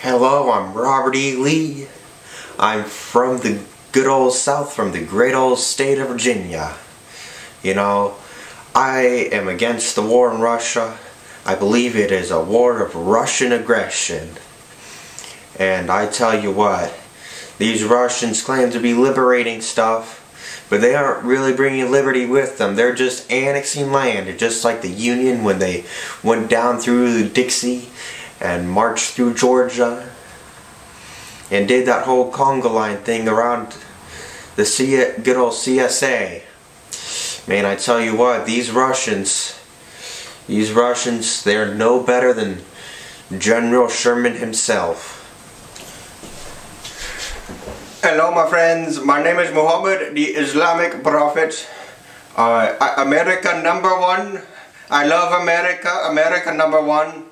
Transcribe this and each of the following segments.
Hello, I'm Robert E. Lee. I'm from the good old South, from the great old state of Virginia. You know, I am against the war in Russia. I believe it is a war of Russian aggression. And I tell you what, these Russians claim to be liberating stuff, but they aren't really bringing liberty with them. They're just annexing land, just like the Union when they went down through Dixie and marched through Georgia and did that whole conga line thing around the good old CSA. Man, I tell you what, these Russians, they're no better than General Sherman himself. Hello my friends, my name is Muhammad, the Islamic Prophet. America #1. I love America, America #1.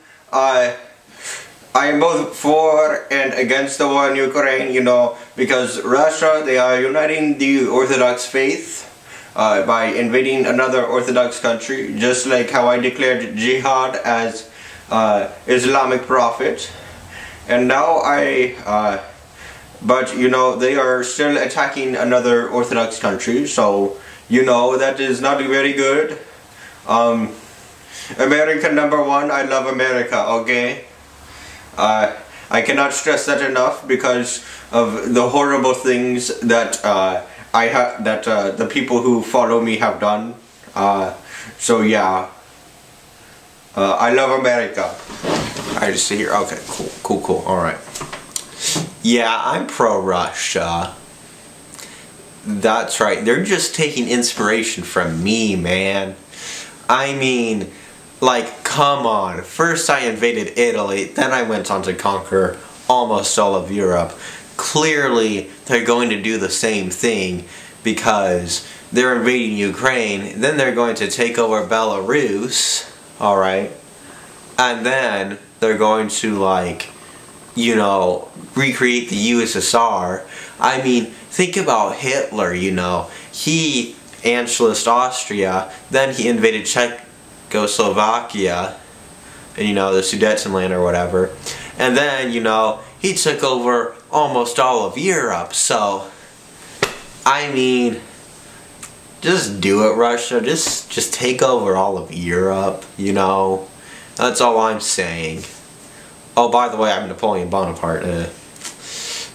I am both for and against the war in Ukraine, you know, because Russia, they are uniting the Orthodox faith by invading another Orthodox country, just like how I declared jihad as Islamic Prophet. And now but you know, they are still attacking another Orthodox country, so you know that is not very good. America #1, I love America, okay? I cannot stress that enough because of the horrible things that the people who follow me have done. So yeah, I love America. I just see here. Okay, cool. All right. Yeah, I'm pro-Russia. That's right. They're just taking inspiration from me, man. I mean, like, come on. First I invaded Italy, then I went on to conquer almost all of Europe. Clearly, they're going to do the same thing because they're invading Ukraine, then they're going to take over Belarus, alright? And then they're going to, like, you know, recreate the USSR. I mean, think about Hitler, you know. He Anschlussed Austria, then he invaded Czechoslovakia, and you know, the Sudetenland or whatever. And then, you know, he took over almost all of Europe. So, I mean, just do it, Russia. Just take over all of Europe, you know. That's all I'm saying. Oh, by the way, I'm Napoleon Bonaparte.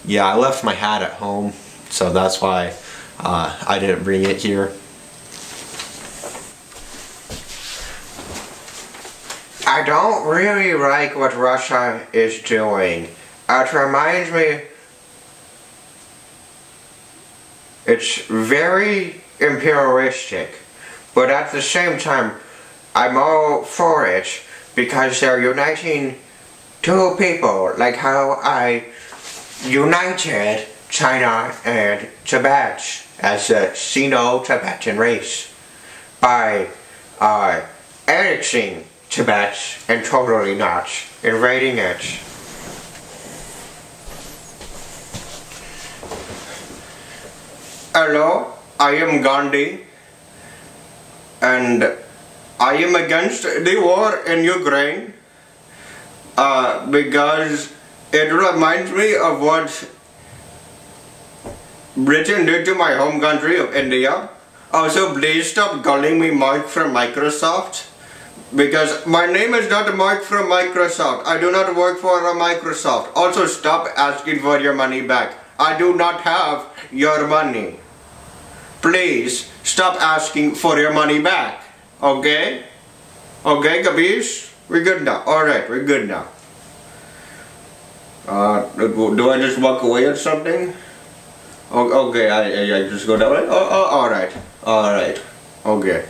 Yeah, I left my hat at home, so that's why I didn't bring it here. I don't really like what Russia is doing. It reminds me, it's very imperialistic, but at the same time, I'm all for it because they're uniting two people, like how I united China and Tibet as a Sino-Tibetan race by annexing Tibet and totally not invading it. Hello, I am Gandhi and I am against the war in Ukraine because it reminds me of what Britain did to my home country of India. Also, please stop calling me Mark from Microsoft, because my name is not Mark from Microsoft. I do not work for Microsoft. Also, stop asking for your money back. I do not have your money. Please stop asking for your money back. Okay? Okay, Kabish? We're good now. Alright, we're good now. Do I just walk away or something? Okay, I just go that way? Oh, alright. Alright. Okay.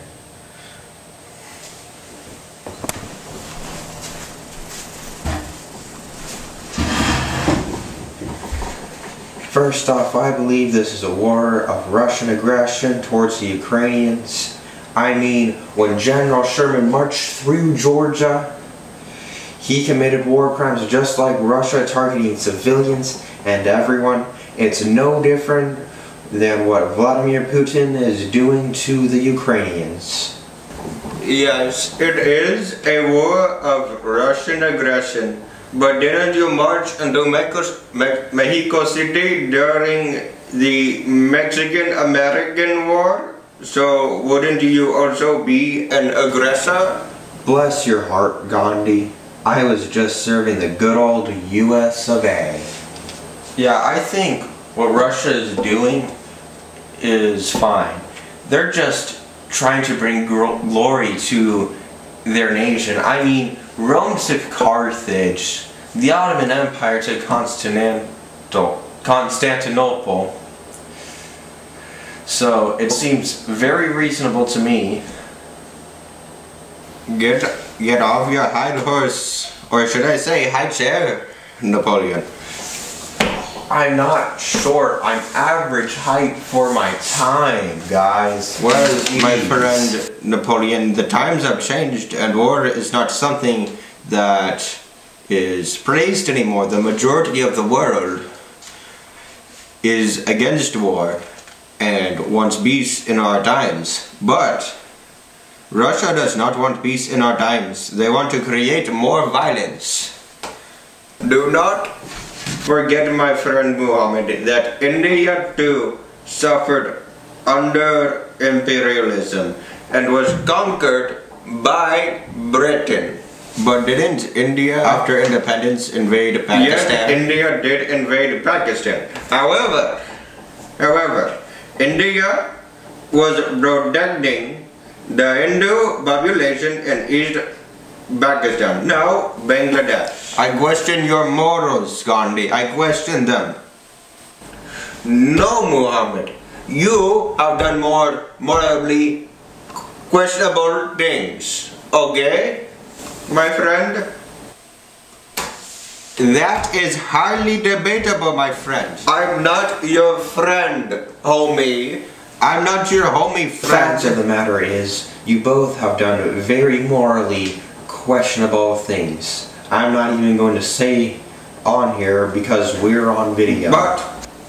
First off, I believe this is a war of Russian aggression towards the Ukrainians. I mean, when General Sherman marched through Georgia, he committed war crimes just like Russia, targeting civilians and everyone. It's no different than what Vladimir Putin is doing to the Ukrainians. Yes, it is a war of Russian aggression. But didn't you march into Mexico City during the Mexican-American War? So wouldn't you also be an aggressor? Bless your heart, Gandhi. I was just serving the good old US of A. Yeah, I think what Russia is doing is fine. They're just trying to bring glory to their nation. I mean, Rome took Carthage, the Ottoman Empire took Constantinople. So it seems very reasonable to me. Get off your high horse, or should I say high chair, Napoleon. I'm not short. I'm average height for my time, guys. Well, Jeez. my friend Napoleon, the times have changed and war is not something that is praised anymore. The majority of the world is against war and wants peace in our times. But Russia does not want peace in our times. They want to create more violence. Do not forget, my friend Muhammad, that India too suffered under imperialism and was conquered by Britain. But didn't India, after independence, invade Pakistan? Yes, India did invade Pakistan. However, India was protecting the Hindu population in East Pakistan, now Bangladesh. I question your morals, Gandhi. I question them. No, Muhammad. You have done more morally questionable things. Okay, my friend? That is highly debatable, my friend. I'm not your friend, homie. I'm not your homie friend. Fact of the matter is, you both have done very morally questionable things. I'm not even going to say on here because we're on video. But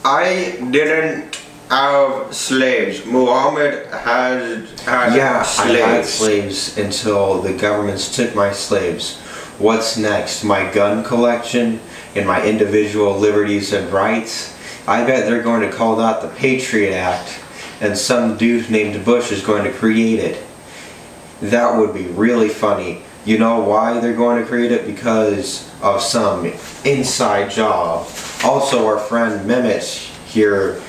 I didn't have slaves. Muhammad had slaves. I had slaves until the governments took my slaves. What's next? My gun collection and my individual liberties and rights? I bet they're going to call that the Patriot Act, and some dude named Bush is going to create it. That would be really funny. You know why they're going to create it? Because of some inside job. Also, our friend Mehmet here,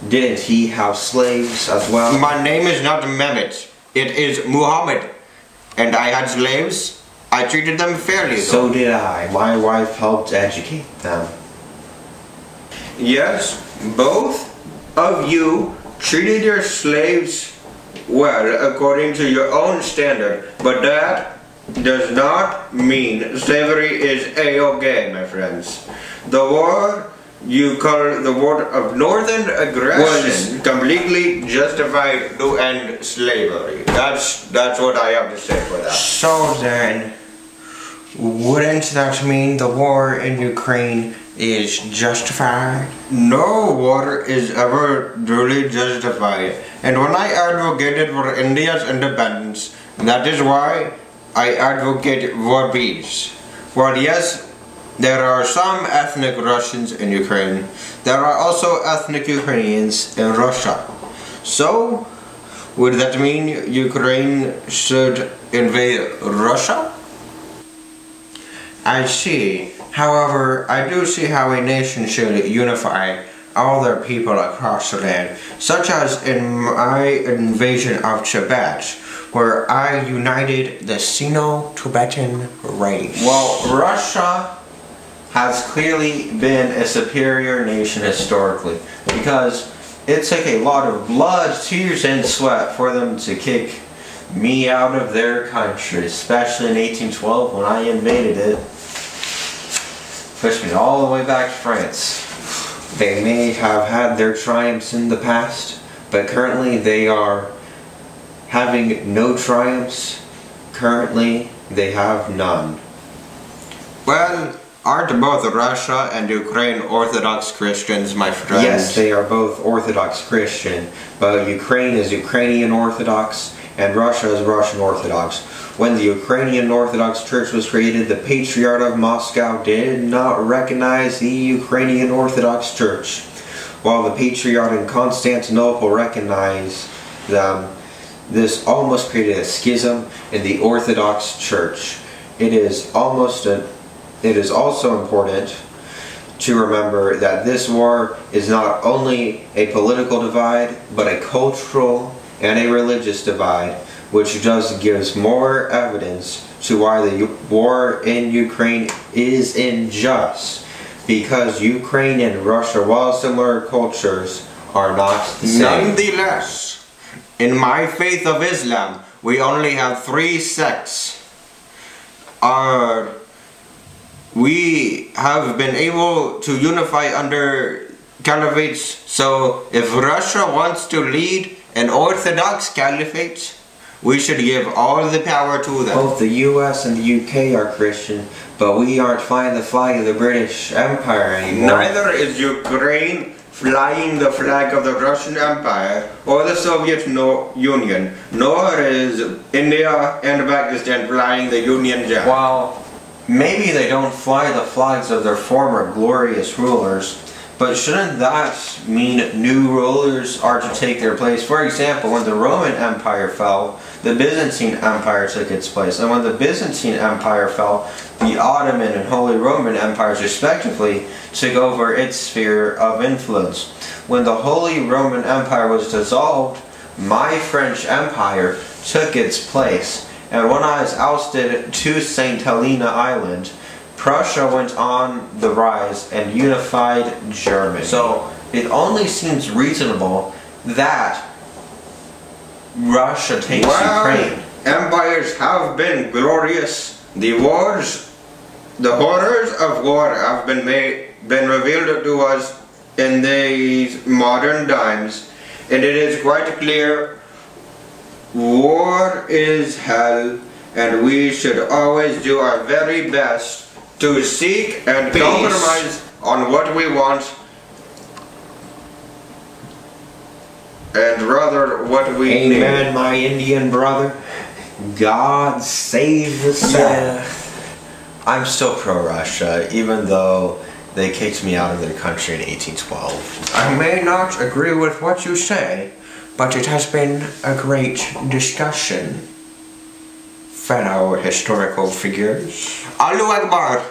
didn't he have slaves as well? My name is not Mehmet. It is Muhammad. And I had slaves. I treated them fairly. So did I. My wife helped educate them. Yes, both of you treated your slaves well according to your own standard. But that does not mean slavery is a-okay, my friends. The war you call the war of northern aggression was completely justified to end slavery. That's what I have to say for that. So then, wouldn't that mean the war in Ukraine is justified? No war is ever truly justified. And when I advocated for India's independence, that is why I advocate for peace. Well, yes, there are some ethnic Russians in Ukraine. There are also ethnic Ukrainians in Russia. So, would that mean Ukraine should invade Russia? I see. However, I do see how a nation should unify all their people across the land, such as in my invasion of Tibet, where I united the Sino-Tibetan race. Well, Russia has clearly been a superior nation historically, because it took a lot of blood, tears, and sweat for them to kick me out of their country, especially in 1812 when I invaded it. Pushed me all the way back to France. They may have had their triumphs in the past, but currently they are having no triumphs. Currently, they have none. Well, aren't both Russia and Ukraine Orthodox Christians, my friend? Yes, they are both Orthodox Christian, but Ukraine is Ukrainian Orthodox, and Russia is Russian Orthodox. When the Ukrainian Orthodox Church was created, the Patriarch of Moscow did not recognize the Ukrainian Orthodox Church, while the Patriarch in Constantinople recognized them. This almost created a schism in the Orthodox Church. It is also important to remember that this war is not only a political divide, but a cultural and a religious divide, which just gives more evidence to why the war in Ukraine is unjust, because Ukraine and Russia, while similar cultures, are not the same. Nonetheless, in my faith of Islam, we only have 3 sects. We have been able to unify under caliphates, so if Russia wants to lead an Orthodox caliphate, we should give all the power to them. Both the US and the UK are Christian, but we aren't flying the flag of the British Empire anymore. Neither is Ukraine flying the flag of the Russian Empire or the Soviet Union, nor is India and Pakistan flying the Union Jack. While maybe they don't fly the flags of their former glorious rulers, but shouldn't that mean new rulers are to take their place? For example, when the Roman Empire fell, the Byzantine Empire took its place. And when the Byzantine Empire fell, the Ottoman and Holy Roman Empires respectively took over its sphere of influence. When the Holy Roman Empire was dissolved, my French Empire took its place. And when I was ousted to St. Helena Island, Prussia went on the rise and unified Germany. So it only seems reasonable that Russia takes Ukraine. Empires have been glorious. The horrors of war have been revealed to us in these modern times, and it is quite clear war is hell, and we should always do our very best to seek and compromise on what we want, and rather what we need. Amen, my Indian brother. God save the South. I'm still pro-Russia, even though they kicked me out of their country in 1812. I may not agree with what you say, but it has been a great discussion, fellow historical figures. Allahu Akbar.